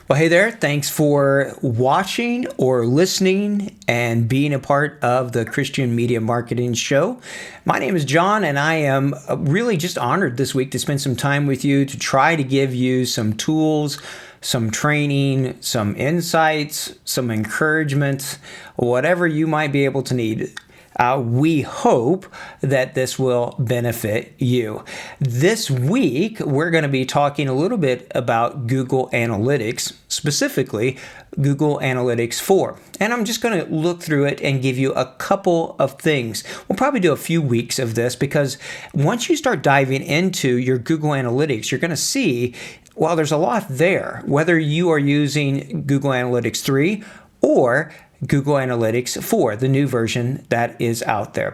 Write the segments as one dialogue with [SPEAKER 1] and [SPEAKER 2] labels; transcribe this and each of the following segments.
[SPEAKER 1] Well, hey there. Thanks for watching or listening and being a part of the Christian Media Marketing Show. My name is John, and I am really just honored this week to spend some time with you to try to give you some tools, some training, some insights, some encouragement, whatever you might be able to need. We hope that this will benefit you. This week, we're going to be talking a little bit about Google Analytics, specifically Google Analytics 4. And I'm just going to look through it and give you a couple of things. We'll probably do a few weeks of this because once you start diving into your Google Analytics, you're going to see, well, there's a lot there, whether you are using Google Analytics 3 or Google Analytics 4, the new version that is out there.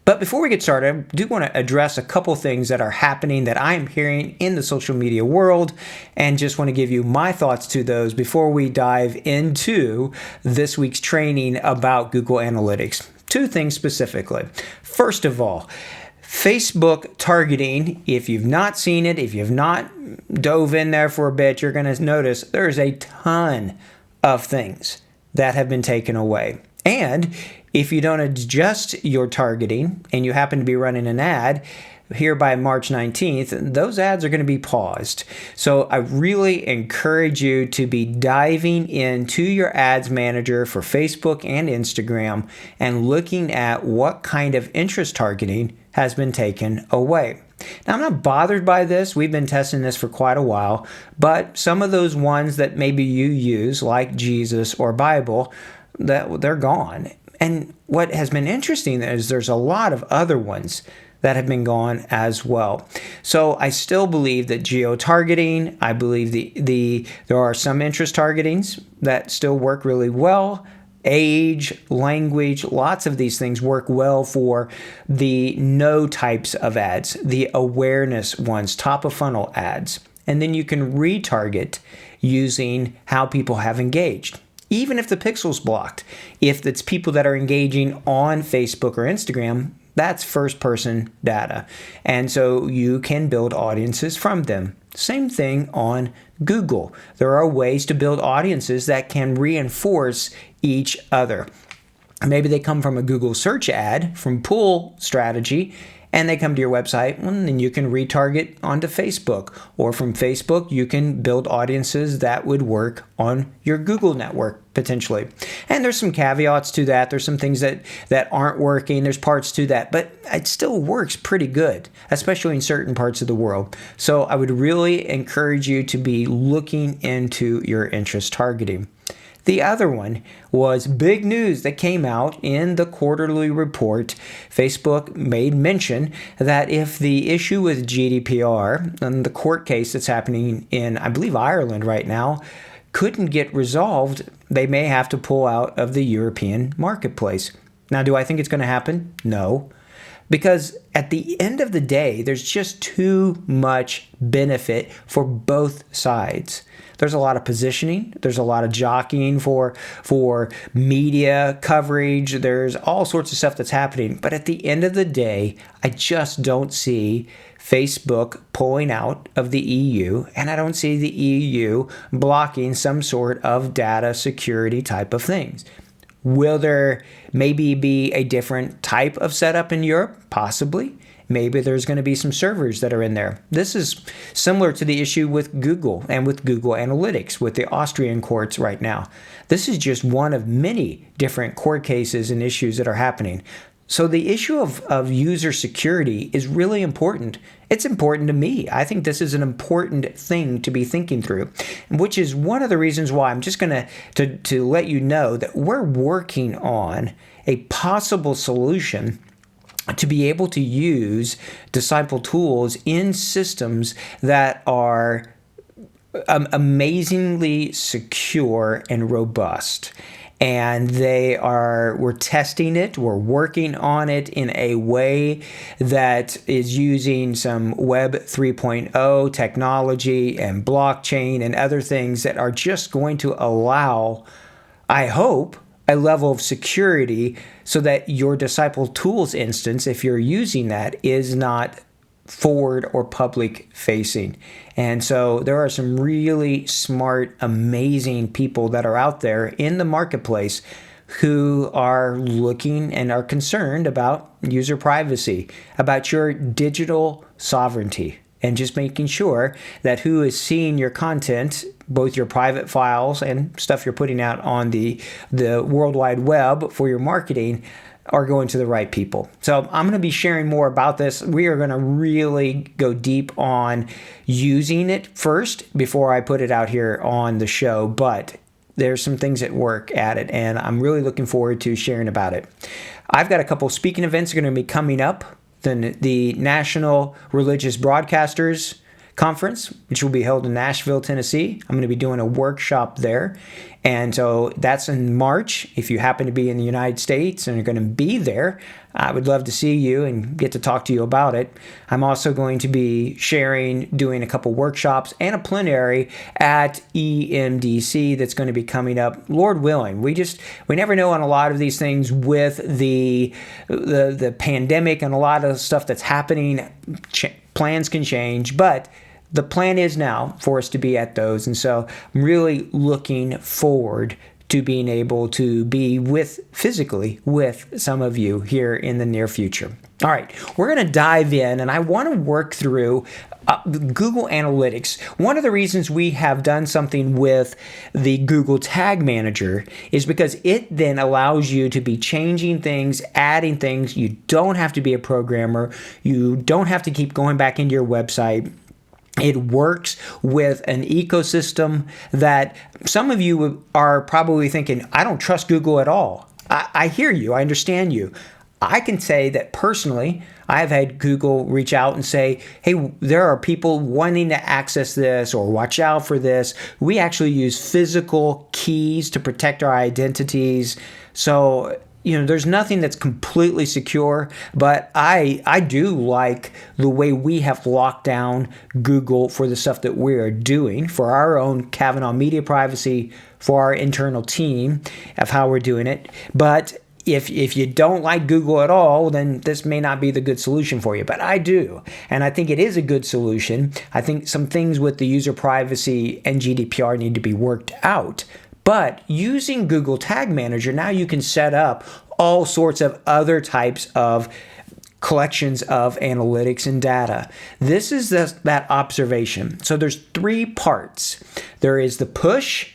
[SPEAKER 1] But before we get started, I do want to address a couple things that are happening that I am hearing in the social media world and just want to give you my thoughts to those before we dive into this week's training about Google Analytics. Two things specifically. First of all, Facebook targeting, if you've not seen it, if you've not dove in there for a bit, you're going to notice there's a ton of things that have been taken away. And if you don't adjust your targeting and you happen to be running an ad here by March 19th, those ads are going to be paused. So I really encourage you to be diving into your ads manager for Facebook and Instagram and looking at what kind of interest targeting has been taken away. Now, I'm not bothered by this. We've been testing this for quite a while, but some of those ones that maybe you use, like Jesus or Bible, they're gone. And what has been interesting is there's a lot of other ones that have been gone as well. So I still believe that geo-targeting, I believe there are some interest targetings that still work really well. Age, language, lots of these things work well for the no types of ads, the awareness ones, top of funnel ads. And then you can retarget using how people have engaged. Even if the pixel's blocked, if it's people that are engaging on Facebook or Instagram, that's first person data. And so you can build audiences from them. Same thing on Google. There are ways to build audiences that can reinforce each other. Maybe they come from a Google search ad from pull strategy and they come to your website, and then you can retarget onto Facebook. Or from Facebook, you can build audiences that would work on your Google network, potentially. And there's some caveats to that. There's some things that aren't working. There's parts to that. But it still works pretty good, especially in certain parts of the world. So I would really encourage you to be looking into your interest targeting. The other one was big news that came out in the quarterly report. Facebook made mention that if the issue with GDPR and the court case that's happening in, I believe, Ireland right now, couldn't get resolved, they may have to pull out of the European marketplace. Now, do I think it's going to happen? No. Because at the end of the day, there's just too much benefit for both sides. There's a lot of positioning. There's a lot of jockeying for media coverage. There's all sorts of stuff that's happening. But at the end of the day, I just don't see Facebook pulling out of the EU, and I don't see the EU blocking some sort of data security type of things. Will there maybe be a different type of setup in Europe? Possibly. Maybe there's going to be some servers that are in there. This is similar to the issue with Google and with Google Analytics with the Austrian courts right now. This is just one of many different court cases and issues that are happening. So the issue of user security is really important. It's important to me. I think this is an important thing to be thinking through, which is one of the reasons why I'm just going to let you know that we're working on a possible solution to be able to use Disciple tools in systems that are amazingly secure and robust. And we're testing it, we're working on it in a way that is using some Web 3.0 technology and blockchain and other things that are just going to allow, I hope, a level of security so that your Disciple Tools instance, if you're using that, is not forward or public facing. And so there are some really smart, amazing people that are out there in the marketplace who are looking and are concerned about user privacy, about your digital sovereignty, and just making sure that who is seeing your content, both your private files and stuff you're putting out on the World Wide Web for your marketing, are going to the right people. So I'm going to be sharing more about this. We are going to really go deep on using it first before I put it out here on the show, but there's some things that work at it, and I'm really looking forward to sharing about it. I've got a couple speaking events that are going to be coming up. The National Religious Broadcasters Conference, which will be held in Nashville, Tennessee. I'm going to be doing a workshop there. And so that's in March. If you happen to be in the United States and are going to be there, I would love to see you and get to talk to you about it. I'm also going to be doing a couple workshops and a plenary at EMDC that's going to be coming up, Lord willing. We never know on a lot of these things with the pandemic and a lot of stuff that's happening. Plans can change, but the plan is now for us to be at those. And so I'm really looking forward to being able to be physically with some of you here in the near future. All right, we're going to dive in, and I want to work through Google Analytics. One of the reasons we have done something with the Google Tag Manager is because it then allows you to be changing things, adding things. You don't have to be a programmer. You don't have to keep going back into your website. It works with an ecosystem that some of you are probably thinking, I don't trust Google at all. I hear you. I understand you. I can say that personally, I've had Google reach out and say, hey, there are people wanting to access this or watch out for this. We actually use physical keys to protect our identities. So there's nothing that's completely secure, but I do like the way we have locked down Google for the stuff that we are doing for our own Kavanaugh media privacy, for our internal team of how we're doing it. But if you don't like Google at all, then this may not be the good solution for you. But I do, and I think it is a good solution. I think some things with the user privacy and GDPR need to be worked out. But using Google Tag Manager, now you can set up all sorts of other types of collections of analytics and data. This is that observation. So there's three parts. There is the push,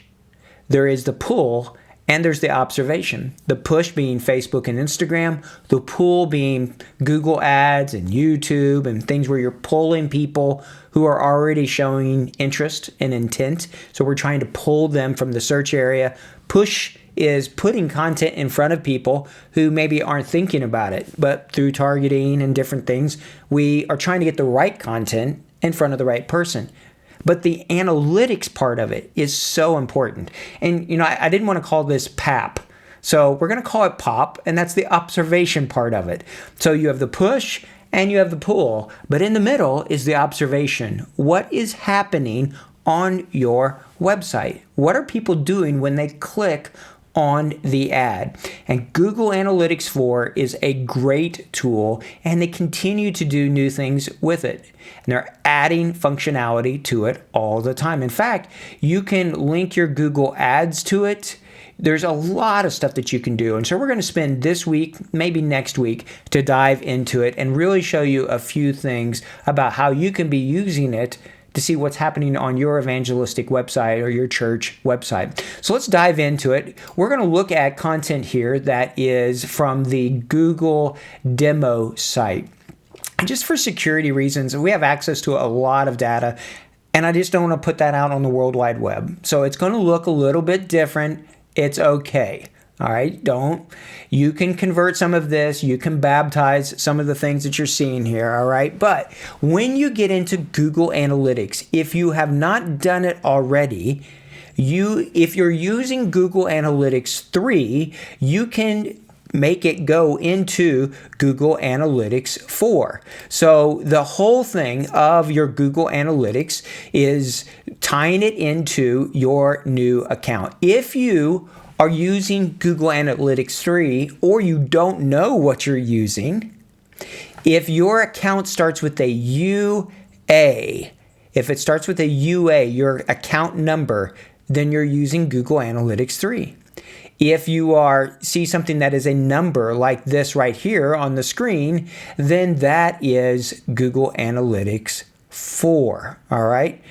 [SPEAKER 1] there is the pull, and there's the observation. The push being Facebook and Instagram, the pull being Google Ads and YouTube and things where you're pulling people who are already showing interest and intent. So we're trying to pull them from the search area. Push is putting content in front of people who maybe aren't thinking about it, but through targeting and different things, we are trying to get the right content in front of the right person. But the analytics part of it is so important. And, I didn't want to call this PAP. So we're going to call it POP, and that's the observation part of it. So you have the push and you have the pull, but in the middle is the observation. What is happening on your website? What are people doing when they click on the ad? And Google Analytics 4 is a great tool, and they continue to do new things with it. And they're adding functionality to it all the time. In fact, you can link your Google Ads to it. There's a lot of stuff that you can do. And so we're going to spend this week, maybe next week, to dive into it and really show you a few things about how you can be using it to see what's happening on your evangelistic website or your church website. So let's dive into it. We're going to look at content here that is from the Google demo site. And just for security reasons, we have access to a lot of data, and I just don't want to put that out on the World Wide Web. So it's going to look a little bit different. It's okay. All right, you can convert some of this, you can baptize some of the things that you're seeing here, all right? But when you get into Google Analytics, if you have not done it already, if you're using Google Analytics 3, you can make it go into Google Analytics 4. So the whole thing of your Google Analytics is tying it into your new account. If you are using Google Analytics 3 or you don't know what you're using, If your account starts with a UA, if it starts with a UA, your account number, then you're using Google Analytics 3. If you see something that is a number like this right here on the screen, then that is Google Analytics 4, all right?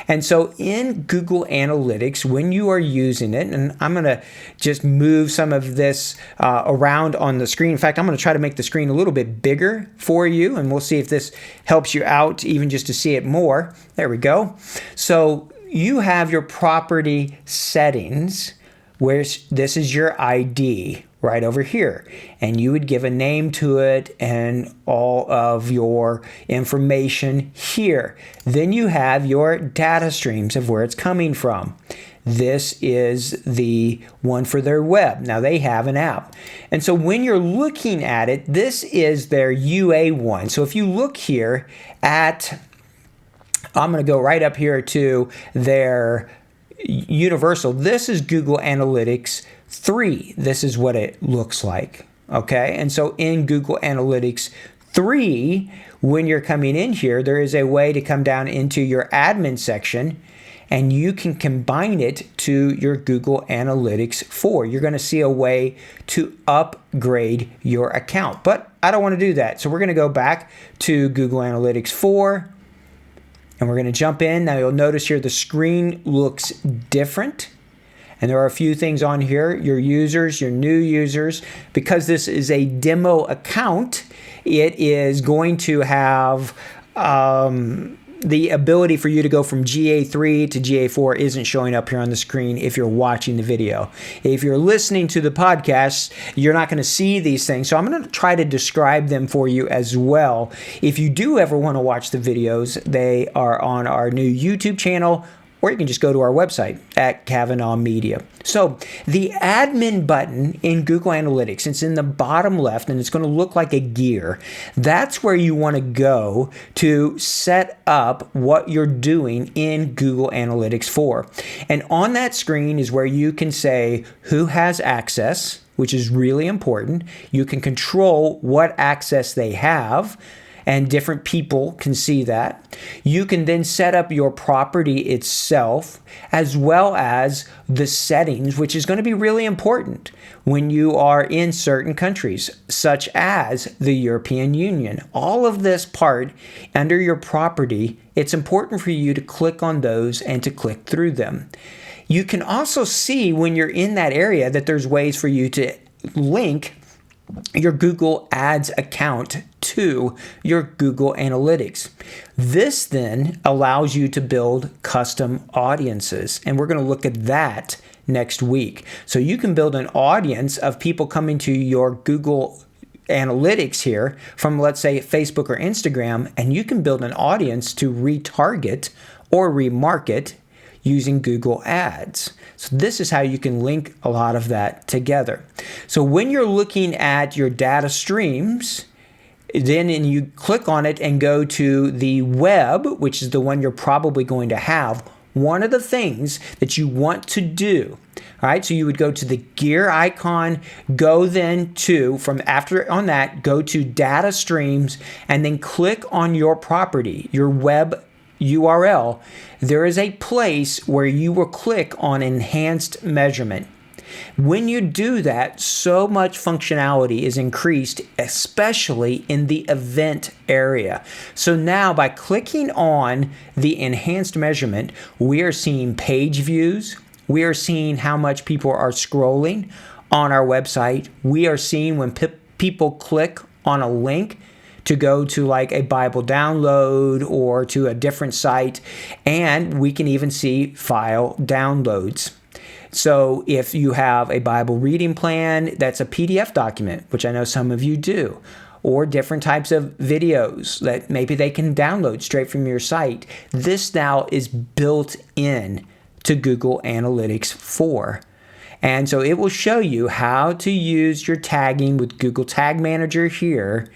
[SPEAKER 1] And so in Google Analytics, when you are using it, and I'm going to just move some of this around on the screen. In fact, I'm going to try to make the screen a little bit bigger for you, and we'll see if this helps you out even just to see it more. There we go. So you have your property settings, where this is your ID right over here, and you would give a name to it and all of your information here. Then you have your data streams of where it's coming from. This is the one for their web. Now they have an app. And so when you're looking at it, this is their UA1. So if you look here at, I'm going to go right up here to their Universal. This is Google Analytics 3. This is what it looks like. Okay. And so in Google Analytics 3, when you're coming in here, there is a way to come down into your admin section and you can combine it to your Google Analytics 4. You're going to see a way to upgrade your account, but I don't want to do that. So we're going to go back to Google Analytics 4. And we're going to jump in. Now you'll notice here the screen looks different. And there are a few things on here. Your users, your new users. Because this is a demo account, it is going to have the ability for you to go from GA3 to GA4 isn't showing up here on the screen if you're watching the video. If you're listening to the podcast, you're not going to see these things. So I'm going to try to describe them for you as well. If you do ever want to watch the videos, they are on our new YouTube channel, or you can just go to our website at Kavanaugh Media. So the admin button in Google Analytics, it's in the bottom left and it's going to look like a gear. That's where you want to go to set up what you're doing in Google Analytics 4. And on that screen is where you can say who has access, which is really important. You can control what access they have, and different people can see that. You can then set up your property itself as well as the settings, which is going to be really important when you are in certain countries, such as the European Union. All of this part under your property, it's important for you to click on those and to click through them. You can also see when you're in that area that there's ways for you to link your Google Ads account to your Google Analytics. This then allows you to build custom audiences, and we're going to look at that next week. So you can build an audience of people coming to your Google Analytics here from, let's say, Facebook or Instagram, and you can build an audience to retarget or remarket using Google Ads. So this is how you can link a lot of that together. So when you're looking at your data streams, then you click on it and go to the web, which is the one you're probably going to have. One of the things that you want to do, all right, so you would go to the gear icon, go then to, from after on that, go to data streams, and then click on your property, your web URL. There is a place where you will click on enhanced measurement. When you do that, so much functionality is increased, especially in the event area. So now by clicking on the enhanced measurement, we are seeing page views. We are seeing how much people are scrolling on our website. We are seeing when people click on a link to go to like a Bible download or to a different site, and we can even see file downloads. So if you have a Bible reading plan, that's a PDF document, which I know some of you do, or different types of videos that maybe they can download straight from your site. This now is built in to Google Analytics 4. And so it will show you how to use your tagging with Google Tag Manager here,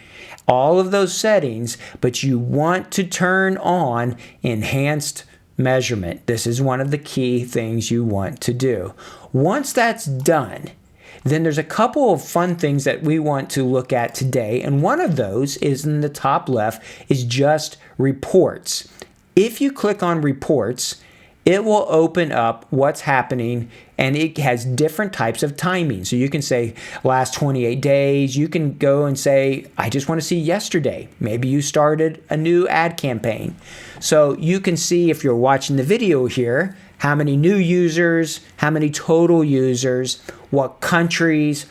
[SPEAKER 1] all of those settings, but you want to turn on enhanced measurement. This is one of the key things you want to do. Once that's done, Then there's a couple of fun things that we want to look at today. And one of those is in the top left is just reports. If you click on reports, it will open up what's happening, and it has different types of timing. So you can say last 28 days. You can go and say, I just want to see yesterday. Maybe you started a new ad campaign. So you can see, if you're watching the video here, how many new users, how many total users, what countries.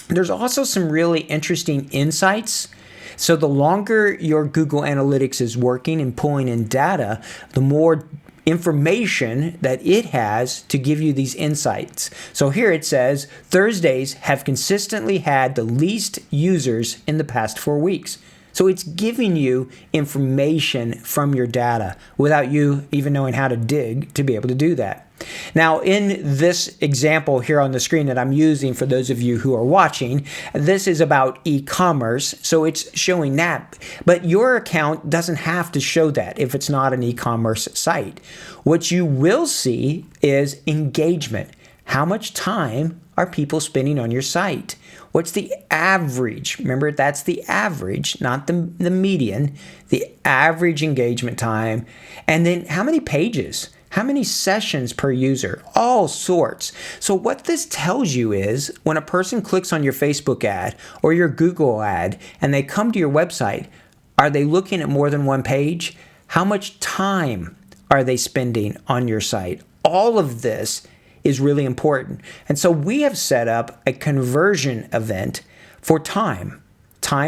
[SPEAKER 1] There's also some really interesting insights. So the longer your Google Analytics is working and pulling in data, the more information that it has to give you these insights. So here it says Thursdays have consistently had the least users in the past 4 weeks. So it's giving you information from your data without you even knowing how to dig to be able to do that. Now, in this example here on the screen that I'm using for those of you who are watching, this is about e-commerce, so it's showing that. But your account doesn't have to show that if it's not an e-commerce site. What you will see is engagement. How much time are people spending on your site? What's the average? Remember, that's the average, not the median, the average engagement time. And then how many pages? How many sessions per user? All sorts. So what this tells you is when a person clicks on your Facebook ad or your Google ad and they come to your website, are they looking at more than one page? How much time are they spending on your site? All of this is really important. And so we have set up a conversion event for time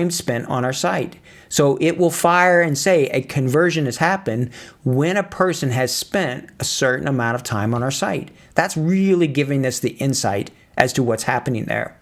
[SPEAKER 1] spent on our site. So it will fire and say a conversion has happened when a person has spent a certain amount of time on our site. That's really giving us the insight as to what's happening there.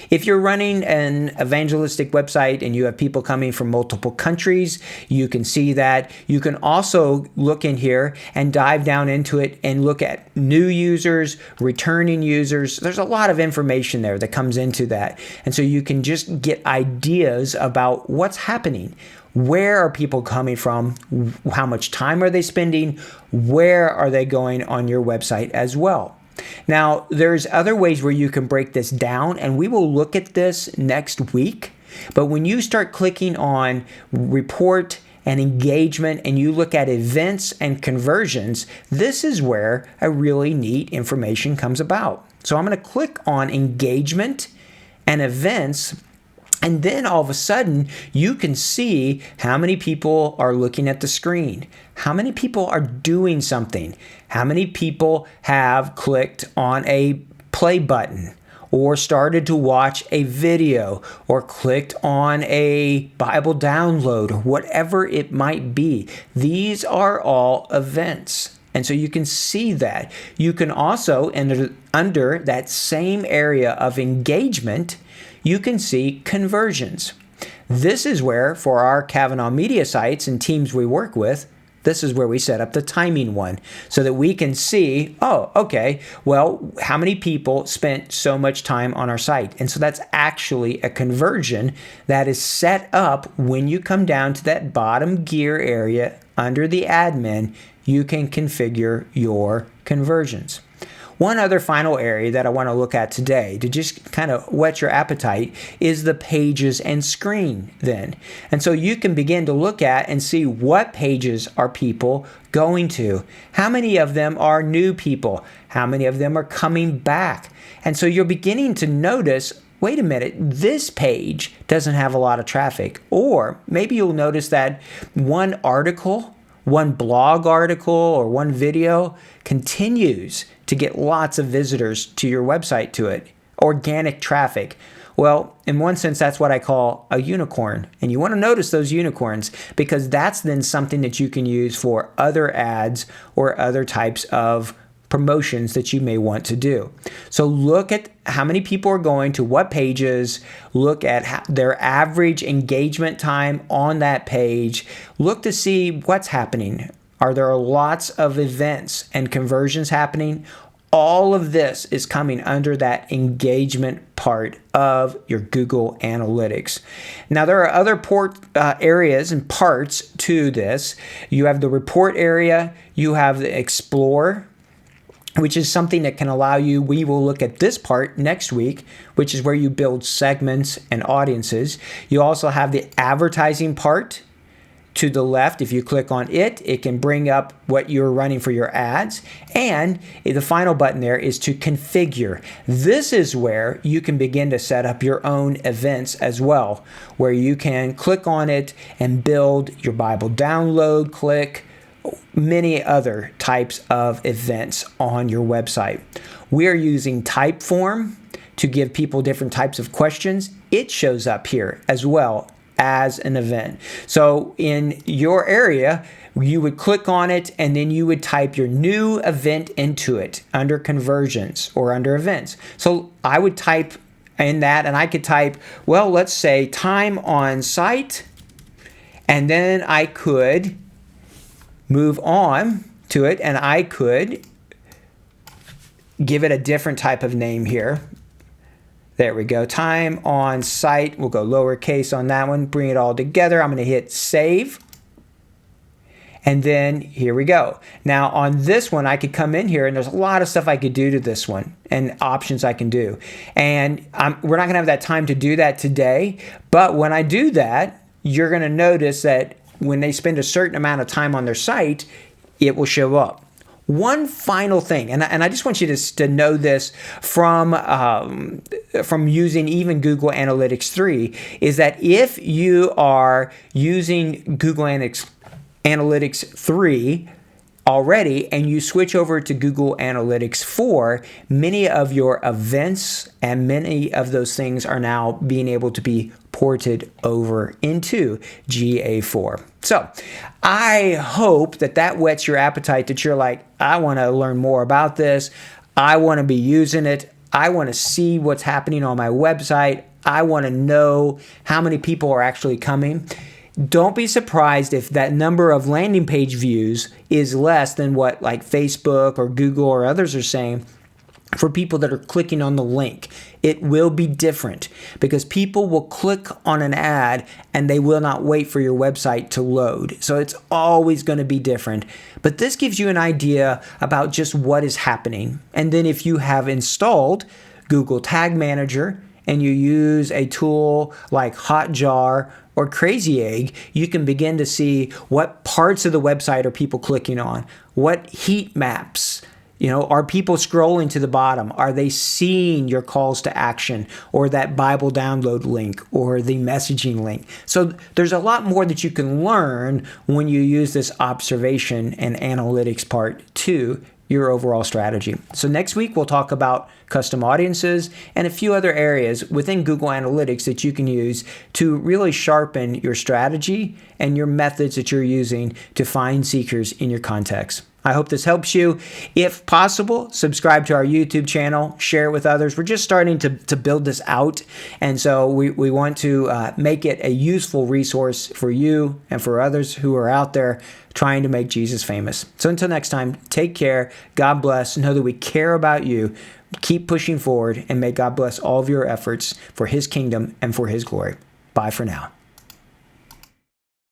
[SPEAKER 1] If you're running an evangelistic website and you have people coming from multiple countries, you can see that. You can also look in here and dive down into it and look at new users, returning users. There's a lot of information there that comes into that. And so you can just get ideas about what's happening. Where are people coming from? How much time are they spending? Where are they going on your website as well? Now, there's other ways where you can break this down, and we will look at this next week. But when you start clicking on report and engagement and you look at events and conversions, this is where a really neat information comes about. So I'm going to click on engagement and events. And then all of a sudden, you can see how many people are looking at the screen, how many people are doing something, how many people have clicked on a play button or started to watch a video or clicked on a Bible download or whatever it might be. These are all events. And so you can see that. You can also, under that same area of engagement, you can see conversions. This is where, for our Kavanaugh Media sites and teams we work with, this is where we set up the timing one so that we can see, oh, okay, well, how many people spent so much time on our site? And so that's actually a conversion that is set up when you come down to that bottom gear area under the admin. You can configure your conversions. One other final area that I want to look at today to just kind of whet your appetite is the pages and screen then. And so you can begin to look at and see what pages are people going to. How many of them are new people? How many of them are coming back? And so you're beginning to notice, wait a minute, this page doesn't have a lot of traffic. Or maybe you'll notice that one article, one blog article, or one video continues to get lots of visitors to your website to it. Organic traffic. Well, in one sense, that's what I call a unicorn. And you want to notice those unicorns because that's then something that you can use for other ads or other types of promotions that you may want to do. So look at how many people are going to what pages, look at their average engagement time on that page, look to see what's happening. Are there lots of events and conversions happening? All of this is coming under that engagement part of your Google Analytics. Now, there are other areas and parts to this. You have the report area, you have the Explore, which is something that can allow you. We will look at this part next week, which is where you build segments and audiences. You also have the advertising part to the left. If you click on it, it can bring up what you're running for your ads. And the final button there is to configure. This is where you can begin to set up your own events as well, where you can click on it and build your Bible download, click, many other types of events on your website. We are using Typeform to give people different types of questions. It shows up here as well as an event. So in your area, you would click on it and then you would type your new event into it under conversions or under events. So I would type in that, and I could type, well, let's say time on site, and then I could move on to it and I could give it a different type of name here. There we go. Time on site. We'll go lowercase on that one. Bring it all together. I'm going to hit save. And then here we go. Now on this one, I could come in here and there's a lot of stuff I could do to this one and options I can do. And we're not going to have that time to do that today. But when I do that, you're going to notice that when they spend a certain amount of time on their site, it will show up. One final thing, and I just want you to know this from using even Google Analytics 3, is that if you are using Google Analytics 3 already and you switch over to Google Analytics 4, many of your events and many of those things are now being able to be ported over into GA4. So I hope that whets your appetite, that you're like, I want to learn more about this. I want to be using it. I want to see what's happening on my website. I want to know how many people are actually coming. Don't be surprised if that number of landing page views is less than what like Facebook or Google or others are saying for people that are clicking on the link. It will be different because people will click on an ad and they will not wait for your website to load. So it's always going to be different. But this gives you an idea about just what is happening. And then if you have installed Google Tag Manager and you use a tool like Hotjar or Crazy Egg, you can begin to see what parts of the website are people clicking on, what heat maps. Are people scrolling to the bottom? Are they seeing your calls to action or that Bible download link or the messaging link? So there's a lot more that you can learn when you use this observation and analytics part to your overall strategy. So next week, we'll talk about custom audiences and a few other areas within Google Analytics that you can use to really sharpen your strategy and your methods that you're using to find seekers in your context. I hope this helps you. If possible, subscribe to our YouTube channel, share it with others. We're just starting to build this out, and so we want to make it a useful resource for you and for others who are out there trying to make Jesus famous. So until next time, take care. God bless. Know that we care about you. Keep pushing forward, and may God bless all of your efforts for His kingdom and for His glory. Bye for now.